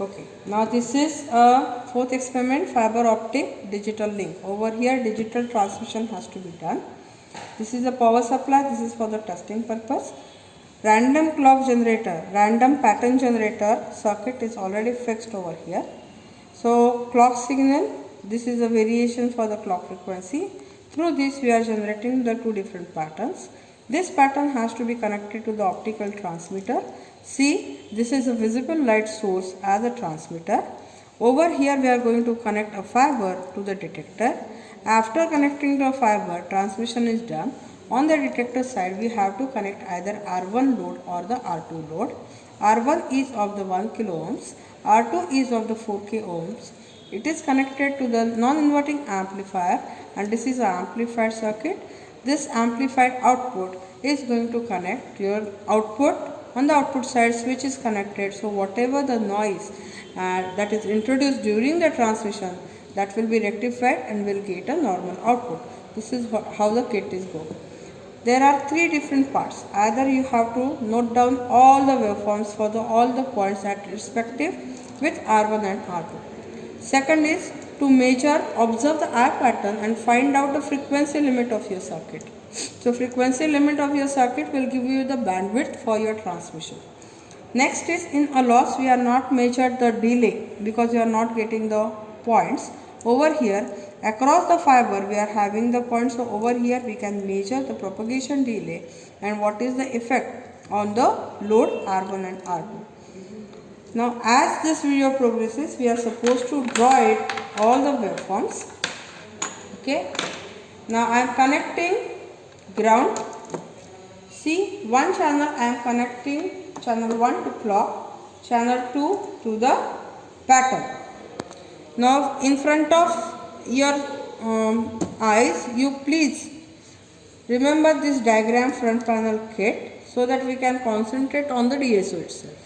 Okay, now this is a fourth experiment, fiber optic digital link. Over here digital transmission has to be done. This is the power supply, this is for the testing purpose. Random clock generator, random pattern generator circuit is already fixed over here. So clock signal, this is a variation for the clock frequency. Through this we are generating the two different patterns. This pattern has to be connected to the optical transmitter. See, this is a visible light source as a transmitter. Over here we are going to connect a fiber to the detector. After connecting the fiber, transmission is done. On the detector side we have to connect either R1 load or the R2 load. R1 is of the 1 kilo ohms, R2 is of the 4k ohms. It is connected to the non-inverting amplifier and this is an amplified circuit. This amplified output is going to connect your output. On the output side switch is connected, so whatever the noise that is introduced during the transmission, that will be rectified and will get a normal output. This is how the kit is going. There are three different parts. Either you have to note down all the waveforms for all the points at respective with R1 and R2. Second is to measure, observe the eye pattern and find out the frequency limit of your circuit. So frequency limit of your circuit will give you the bandwidth for your transmission. Next is in a loss we are not measured the delay because you are not getting the points. Over here across the fiber we are having the points, so over here we can measure the propagation delay and what is the effect on the load R1 and R2. Now as this video progresses we are supposed to draw it all the waveforms. Okay, now I am connecting ground. See, one channel I am connecting channel 1 to clock, channel 2 to the pattern. Now in front of your eyes you please remember this diagram front panel kit so that we can concentrate on the DSO itself.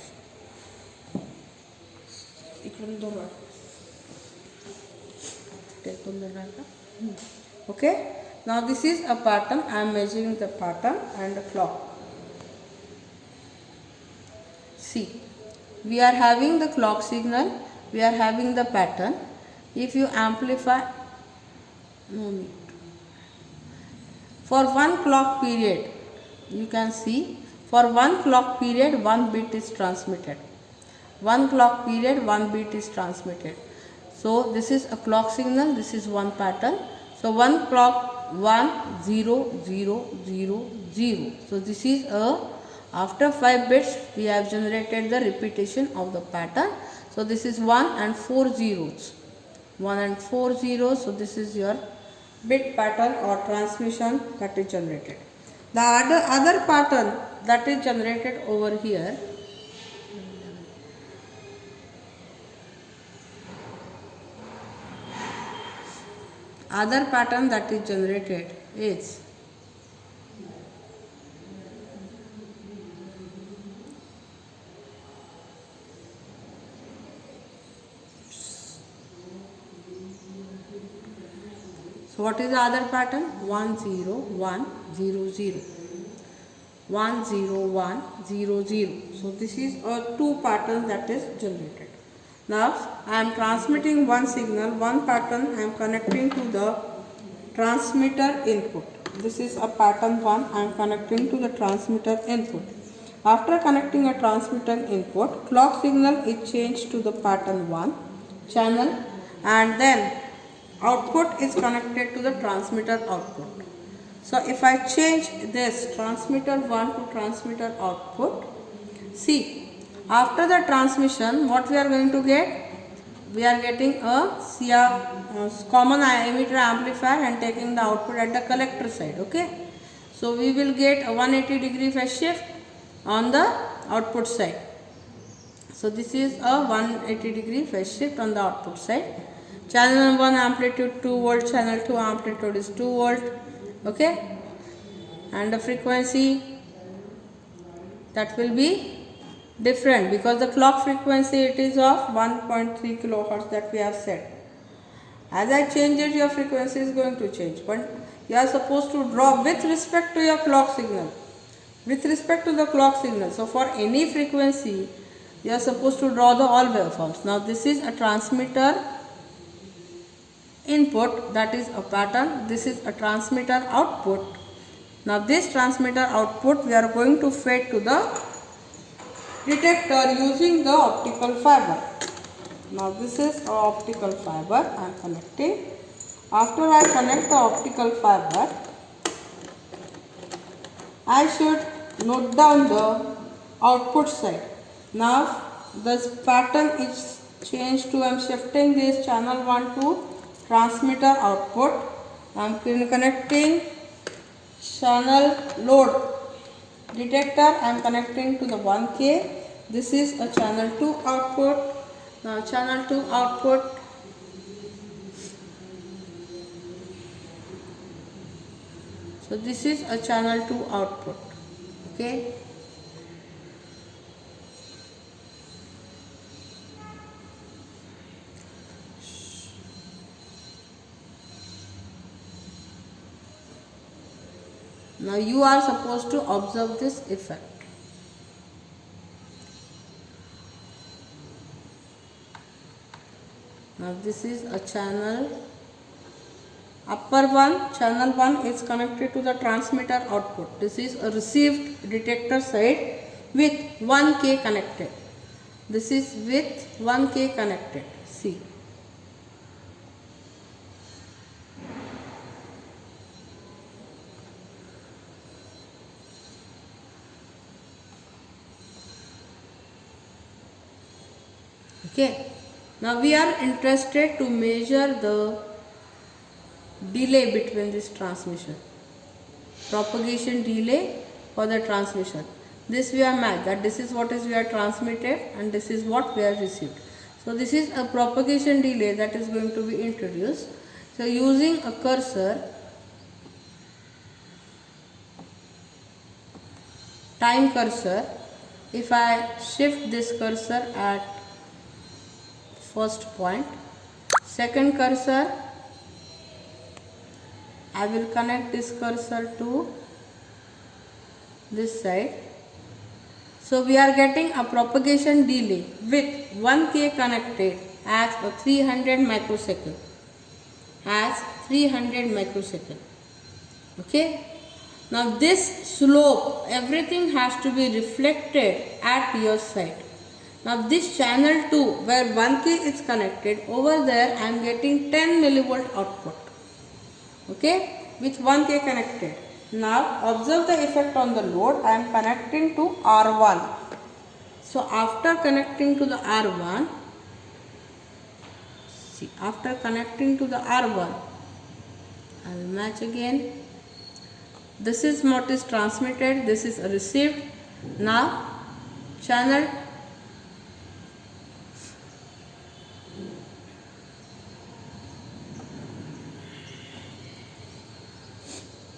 Okay, now this is a pattern. I am measuring the pattern and the clock. See, we are having the clock signal, we are having the pattern. If you amplify, no need. For one clock period, you can see for one clock period 1 bit is transmitted. One clock period 1 bit is transmitted. So this is a clock signal, this is one pattern. So one clock 1 0 0 0 0. So this is after 5 bits we have generated the repetition of the pattern. So this is 1 and 4 zeros. 1 and 4 zeros. So this is your bit pattern or transmission that is generated. The other pattern that is generated over here, other pattern that is generated is so what is the other pattern? 1 0 1 0 0 1 0 1 0 0. So this is two patterns that is generated. Now I am transmitting one signal, one pattern I am connecting to the transmitter input. This is a pattern 1 I am connecting to the transmitter input. After connecting a transmitter input, clock signal is changed to the pattern 1 channel and then output is connected to the transmitter output. So if I change this transmitter 1 to transmitter output, see, after the transmission what we are going to get? We are getting a common emitter amplifier and taking the output at the collector side. Okay, so we will get a 180 degree phase shift on the output side. So this is a 180 degree phase shift on the output side. Channel 1 amplitude 2 volt, channel 2 amplitude is 2 volt. Okay, and the frequency that will be different because the clock frequency it is of 1.3 kilohertz that we have set. As I change it, your frequency is going to change, but you are supposed to draw with respect to your clock signal. With respect to the clock signal, so for any frequency you are supposed to draw the all waveforms. Now this is a transmitter input, that is a pattern. This is a transmitter output. Now this transmitter output we are going to feed to the detector using the optical fiber. Now this is our optical fiber I am connecting. After I connect the optical fiber, I should note down the output side. Now this pattern is changed to, I am shifting this channel 1 to transmitter output. I am connecting channel load detector, I am connecting to the 1K. This is a channel 2 output. Now channel 2 output, so this is a channel 2 output. Okay. Now you are supposed to observe this effect. Now this is a channel upper one, channel 1 is connected to the transmitter output. This is a received detector side with 1K connected. This is with 1K connected. See. Okay. Now we are interested to measure the delay between this transmission, propagation delay for the transmission. This we are matched, that this is what is we are transmitted and this is what we are received. So this is a propagation delay that is going to be introduced. So using a cursor, time cursor, if I shift this cursor at first point, second cursor, I will connect this cursor to this side. So we are getting a propagation delay with 1K connected as a 300 microsecond. As 300 microsecond. Okay. Now this slope, everything has to be reflected at your side. Now this channel 2 where 1K is connected, over there I am getting 10 millivolt output. Okay, with 1K connected. Now observe the effect on the load. I am connecting to R1. So after connecting to the R1, see, after connecting to the R1, I will match again. This is what is transmitted, this is received. Now channel,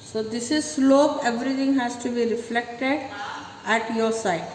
so this is slope, everything has to be reflected at your side.